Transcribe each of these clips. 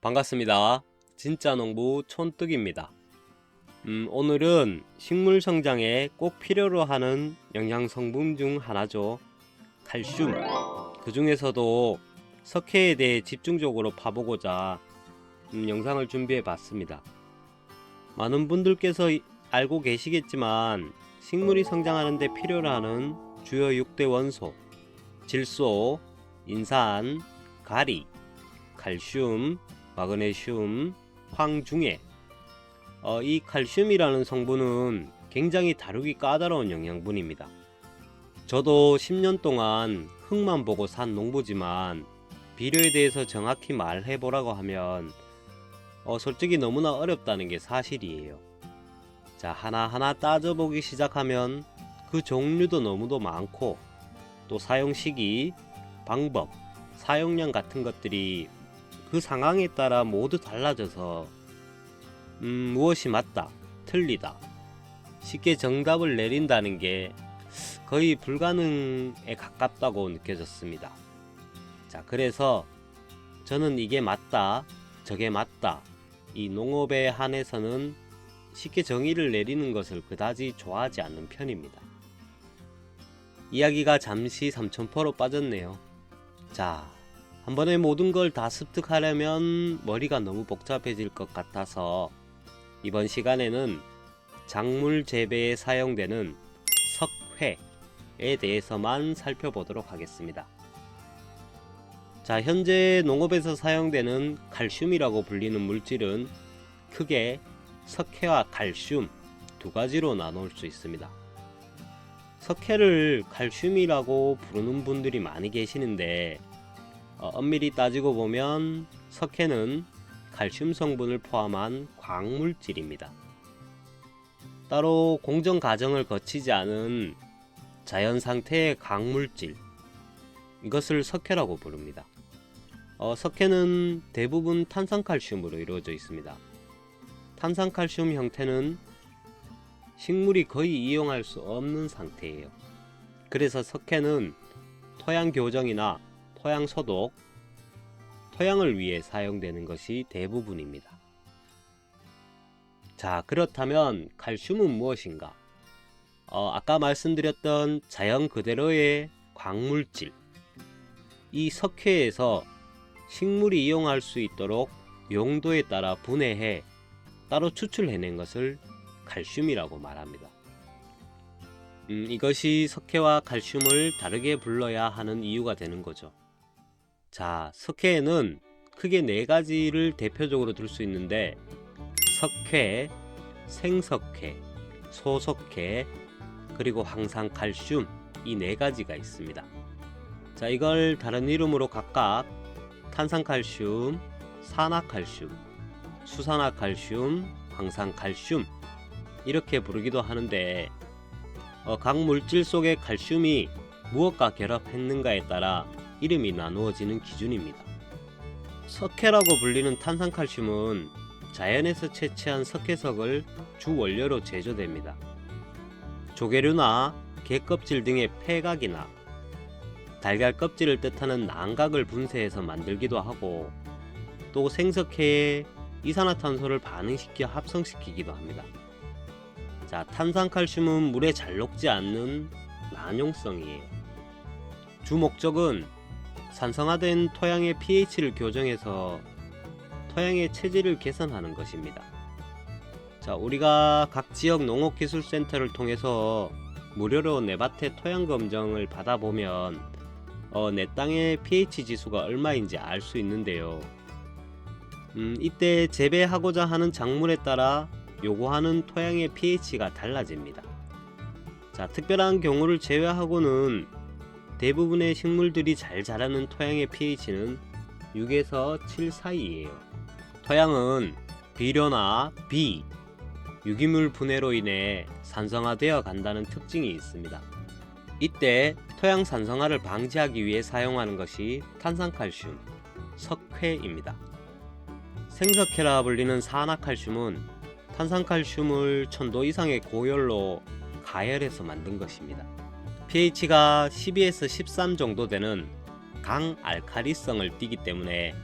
반갑습니다. 진짜 농부 촌뜨기입니다. 오늘은 식물 성장에 꼭 필요로 하는 영양 성분 중 하나죠. 칼슘. 그 중에서도 석회에 대해 집중적으로 파보고자 영상을 준비해 봤습니다. 많은 분들께서 알고 계시겠지만 식물이 성장하는 데 필요로 하는 주요 6대 원소, 질소, 인산, 가리, 칼슘, 마그네슘, 황중에. 이 칼슘이라는 성분은 굉장히 다루기 까다로운 영양분입니다. 저도 10년 동안 흙만 보고 산 농부지만 비료에 대해서 정확히 말해보라고 하면 솔직히 너무나 어렵다는 게 사실이에요. 자, 하나하나 따져보기 시작하면 그 종류도 너무도 많고 또 사용 시기, 방법, 사용량 같은 것들이 그 상황에 따라 모두 달라져서 무엇이 맞다, 틀리다, 쉽게 정답을 내린다는 게 거의 불가능에 가깝다고 느껴졌습니다. 자, 그래서 저는 이게 맞다, 저게 맞다, 이 농업에 한해서는 쉽게 정의를 내리는 것을 그다지 좋아하지 않는 편입니다. 이야기가 잠시 삼천포로 빠졌네요. 자, 한 번에 모든 걸 다 습득하려면 머리가 너무 복잡해질 것 같아서 이번 시간에는 작물 재배에 사용되는 석회에 대해서만 살펴보도록 하겠습니다. 자, 현재 농업에서 사용되는 칼슘이라고 불리는 물질은 크게 석회와 칼슘 두 가지로 나눌 수 있습니다. 석회를 칼슘이라고 부르는 분들이 많이 계시는데 엄밀히 따지고 보면 석회는 칼슘 성분을 포함한 광물질입니다. 따로 공정 과정을 거치지 않은 자연 상태의 광물질, 이것을 석회라고 부릅니다. 석회는 대부분 탄산칼슘으로 이루어져 있습니다. 탄산칼슘 형태는 식물이 거의 이용할 수 없는 상태예요. 그래서 석회는 토양 교정이나 토양 소독, 토양을 위해 사용되는 것이 대부분입니다. 자, 그렇다면 칼슘은 무엇인가? 아까 말씀드렸던 자연 그대로의 광물질, 이 석회에서 식물이 이용할 수 있도록 용도에 따라 분해해 따로 추출해낸 것을 칼슘이라고 말합니다. 이것이 석회와 칼슘을 다르게 불러야 하는 이유가 되는 거죠. 자, 석회에는 크게 네 가지를 대표적으로 들 수 있는데 석회, 생석회, 소석회, 그리고 황산칼슘, 이 네 가지가 있습니다. 자, 이걸 다른 이름으로 각각 탄산칼슘, 산화칼슘, 수산화칼슘, 황산칼슘 이렇게 부르기도 하는데 각 물질 속의 칼슘이 무엇과 결합했는가에 따라 이름이 나누어지는 기준입니다. 석회라고 불리는 탄산칼슘은 자연에서 채취한 석회석을 주 원료로 제조됩니다. 조개류나 게껍질 등의 폐각이나 달걀 껍질을 뜻하는 난각을 분쇄해서 만들기도 하고 또 생석회에 이산화탄소를 반응시켜 합성시키기도 합니다. 자, 탄산칼슘은 물에 잘 녹지 않는 난용성이에요. 주 목적은 산성화된 토양의 pH를 교정해서 토양의 체질을 개선하는 것입니다. 자, 우리가 각 지역 농업기술센터를 통해서 무료로 내 밭의 토양 검정을 받아보면 내 땅의 pH 지수가 얼마인지 알 수 있는데요. 이때 재배하고자 하는 작물에 따라 요구하는 토양의 pH가 달라집니다. 자, 특별한 경우를 제외하고는 대부분의 식물들이 잘 자라는 토양의 pH는 6에서 7 사이예요. 토양은 비료나 비, 유기물 분해로 인해 산성화되어 간다는 특징이 있습니다. 이때 토양 산성화를 방지하기 위해 사용하는 것이 탄산칼슘, 석회입니다. 생석회라 불리는 산화칼슘은 탄산칼슘을 1000도 이상의 고열로 가열해서 만든 것입니다. pH가 12에서 13 정도 되는 강알칼리성을 띠기 때문에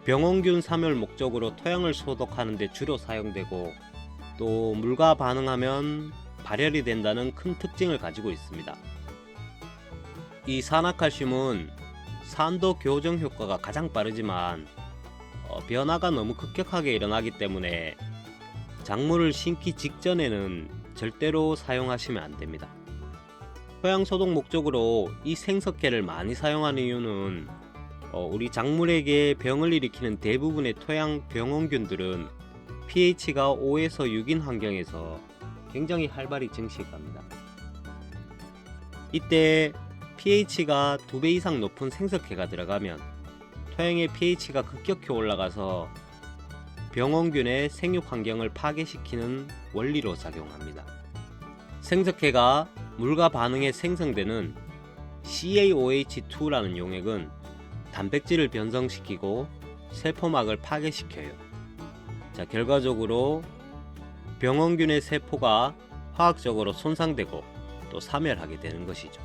병원균 사멸 목적으로 토양을 소독하는 데 주로 사용되고, 또 물과 반응하면 발열이 된다는 큰 특징을 가지고 있습니다. 이 산화칼슘은 산도 교정 효과가 가장 빠르지만 변화가 너무 급격하게 일어나기 때문에 작물을 심기 직전에는 절대로 사용하시면 안됩니다. 토양 소독 목적으로 이 생석회를 많이 사용하는 이유는 우리 작물에게 병을 일으키는 대부분의 토양 병원균들은 pH가 5에서 6인 환경에서 굉장히 활발히 증식합니다. 이때 pH가 2배 이상 높은 생석회가 들어가면 토양의 pH가 급격히 올라가서 병원균의 생육 환경을 파괴시키는 원리로 작용합니다. 생석회가 물과 반응해 생성되는 CaOH2라는 용액은 단백질을 변성시키고 세포막을 파괴시켜요. 자, 결과적으로 병원균의 세포가 화학적으로 손상되고 또 사멸하게 되는 것이죠.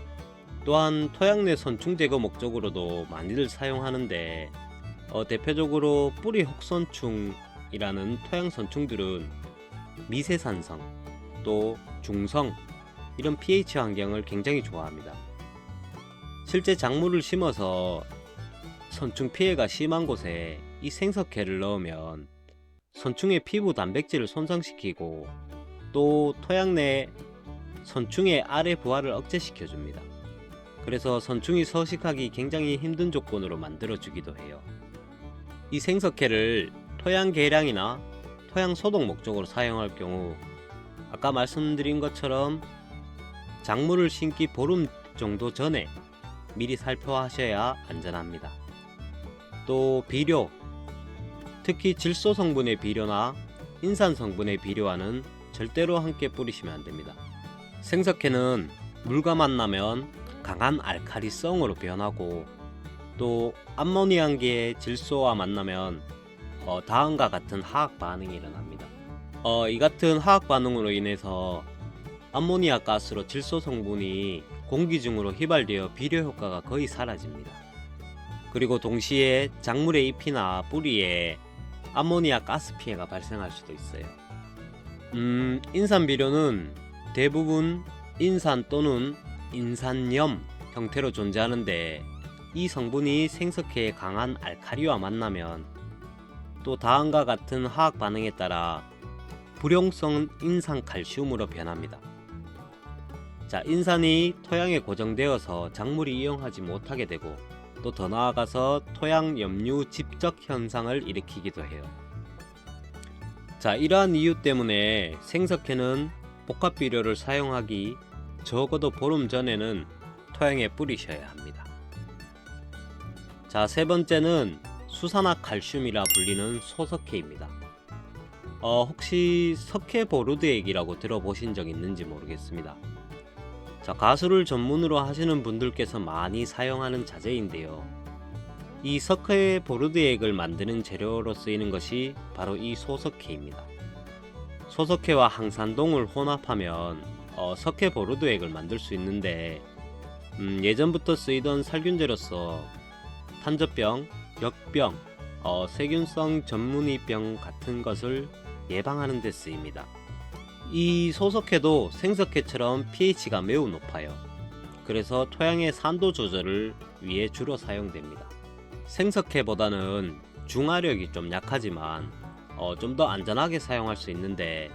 또한 토양 내 선충 제거 목적으로도 많이들 사용하는데 대표적으로 뿌리 혹선충이라는 토양 선충들은 미세산성 또 중성 이런 pH 환경을 굉장히 좋아합니다. 실제 작물을 심어서 선충 피해가 심한 곳에 이 생석회를 넣으면 선충의 피부 단백질을 손상시키고 또 토양 내 선충의 아래 부하를 억제시켜 줍니다. 그래서 선충이 서식하기 굉장히 힘든 조건으로 만들어주기도 해요. 이 생석회를 토양 개량이나 토양 소독 목적으로 사용할 경우 아까 말씀드린 것처럼 작물을 심기 보름 정도 전에 미리 살펴하셔야 안전합니다. 또 비료, 특히 질소 성분의 비료나 인산 성분의 비료와는 절대로 함께 뿌리시면 안됩니다. 생석회는 물과 만나면 강한 알칼리성으로 변하고 또 암모니아계의 질소와 만나면 다음과 같은 화학 반응이 일어납니다. 이 같은 화학 반응으로 인해서 암모니아 가스로 질소 성분이 공기 중으로 휘발되어 비료 효과가 거의 사라집니다. 그리고 동시에 작물의 잎이나 뿌리에 암모니아 가스 피해가 발생할 수도 있어요. 인산 비료는 대부분 인산 또는 인산염 형태로 존재하는데 이 성분이 생석회의 강한 알칼리와 만나면 또 다음과 같은 화학 반응에 따라 불용성 인산칼슘으로 변합니다. 자, 인산이 토양에 고정되어서 작물이 이용하지 못하게 되고 또 더 나아가서 토양 염류 집적 현상을 일으키기도 해요. 자, 이러한 이유 때문에 생석회는 복합 비료를 사용하기 적어도 보름 전에는 토양에 뿌리셔야 합니다. 자, 세 번째는 수산화칼슘이라 불리는 소석회입니다. 혹시 석회보르드액이라고 들어보신 적 있는지 모르겠습니다. 자, 가수를 전문으로 하시는 분들께서 많이 사용하는 자재인데요. 이 석회보르드액을 만드는 재료로 쓰이는 것이 바로 이 소석회입니다. 소석회와 항산동을 혼합하면 석회보르드액을 만들 수 있는데 예전부터 쓰이던 살균제로서 탄저병, 역병, 세균성 전문이병 같은 것을 예방하는 데 쓰입니다. 이 소석회도 생석회처럼 pH가 매우 높아요. 그래서 토양의 산도 조절을 위해 주로 사용됩니다. 생석회보다는 중화력이 좀 약하지만 좀 더 안전하게 사용할 수 있는데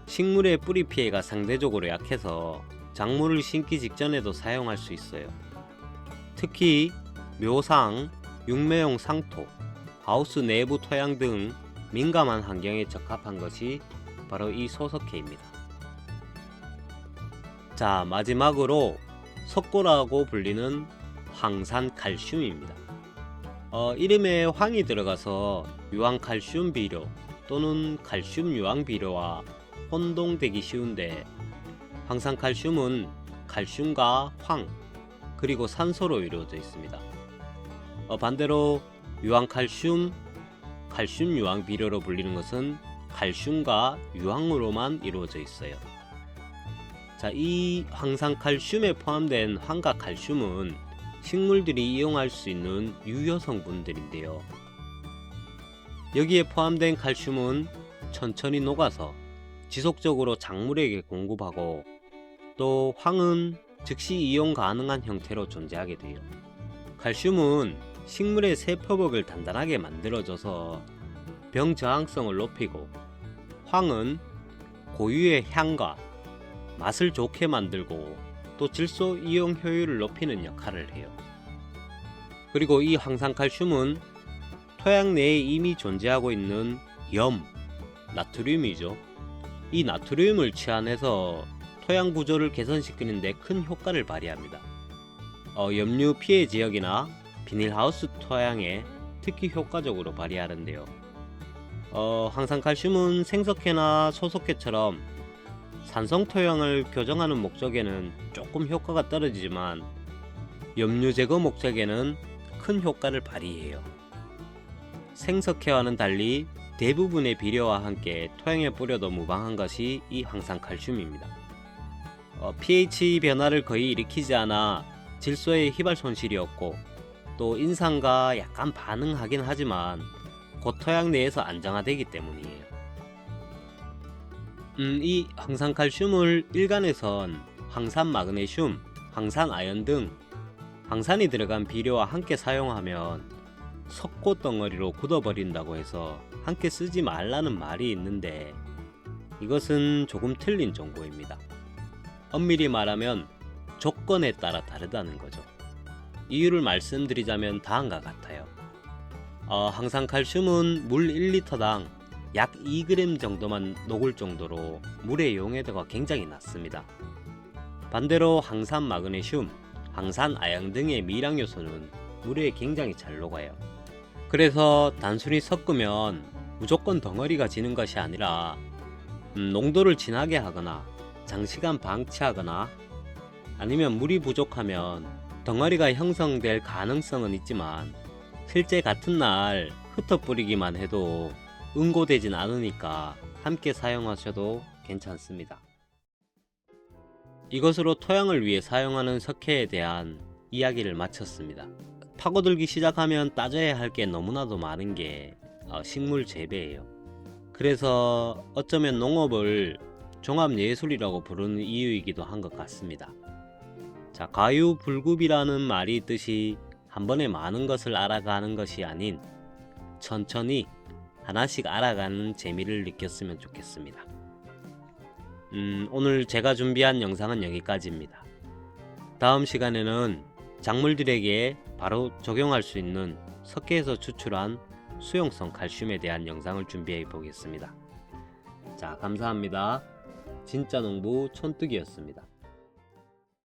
식물의 뿌리 피해가 상대적으로 약해서 작물을 심기 직전에도 사용할 수 있어요. 특히 묘상, 육매용 상토, 하우스 내부 토양 등 민감한 환경에 적합한 것이 바로 이 소석회입니다. 자, 마지막으로 석고라고 불리는 황산칼슘입니다. 이름에 황이 들어가서 유황칼슘 비료 또는 칼슘 유황 비료와 혼동되기 쉬운데 황산칼슘은 칼슘과 황 그리고 산소로 이루어져 있습니다. 반대로 유황칼슘, 칼슘 유황 비료로 불리는 것은 칼슘과 유황으로만 이루어져 있어요. 자, 이 황산칼슘에 포함된 황과 칼슘은 식물들이 이용할 수 있는 유효 성분들인데요. 여기에 포함된 칼슘은 천천히 녹아서 지속적으로 작물에게 공급하고, 또 황은 즉시 이용 가능한 형태로 존재하게 돼요. 칼슘은 식물의 세포벽을 단단하게 만들어줘서 병 저항성을 높이고, 황은 고유의 향과 맛을 좋게 만들고 또 질소 이용 효율을 높이는 역할을 해요. 그리고 이 황산칼슘은 토양 내에 이미 존재하고 있는 염, 나트륨이죠. 이 나트륨을 치환해서 토양 구조를 개선시키는 데 큰 효과를 발휘합니다. 염류 피해 지역이나 비닐하우스 토양에 특히 효과적으로 발휘하는데요. 황산칼슘은 생석회나 소석회처럼 산성 토양을 교정하는 목적에는 조금 효과가 떨어지지만, 염류 제거 목적에는 큰 효과를 발휘해요. 생석회와는 달리 대부분의 비료와 함께 토양에 뿌려도 무방한 것이 이 황산칼슘입니다. pH 변화를 거의 일으키지 않아 질소의 휘발손실이 없고, 또 인산과 약간 반응하긴 하지만 고토양 내에서 안정화되기 때문이에요. 이 황산칼슘을 일간에선 황산마그네슘, 황산아연 등 황산이 들어간 비료와 함께 사용하면 석고 덩어리로 굳어버린다고 해서 함께 쓰지 말라는 말이 있는데, 이것은 조금 틀린 정보입니다. 엄밀히 말하면 조건에 따라 다르다는 거죠. 이유를 말씀드리자면 다음과 같아요. 황산칼슘은 물 1리터당 약 2g 정도만 녹을 정도로 물의 용해도가 굉장히 낮습니다. 반대로 황산마그네슘, 황산아연 등의 미량요소는 물에 굉장히 잘 녹아요. 그래서 단순히 섞으면 무조건 덩어리가 지는 것이 아니라 농도를 진하게 하거나 장시간 방치하거나, 아니면 물이 부족하면 덩어리가 형성될 가능성은 있지만, 실제 같은 날 흩어 뿌리기만 해도 응고되진 않으니까 함께 사용하셔도 괜찮습니다. 이것으로 토양을 위해 사용하는 석회에 대한 이야기를 마쳤습니다. 파고들기 시작하면 따져야 할 게 너무나도 많은 게 식물 재배예요. 그래서 어쩌면 농업을 종합예술이라고 부르는 이유이기도 한 것 같습니다. 자, 과유불급이라는 말이 있듯이 한 번에 많은 것을 알아가는 것이 아닌 천천히 하나씩 알아가는 재미를 느꼈으면 좋겠습니다. 오늘 제가 준비한 영상은 여기까지입니다. 다음 시간에는 작물들에게 바로 적용할 수 있는 석회에서 추출한 수용성 칼슘에 대한 영상을 준비해 보겠습니다. 자, 감사합니다. 진짜농부 촌뜨기였습니다.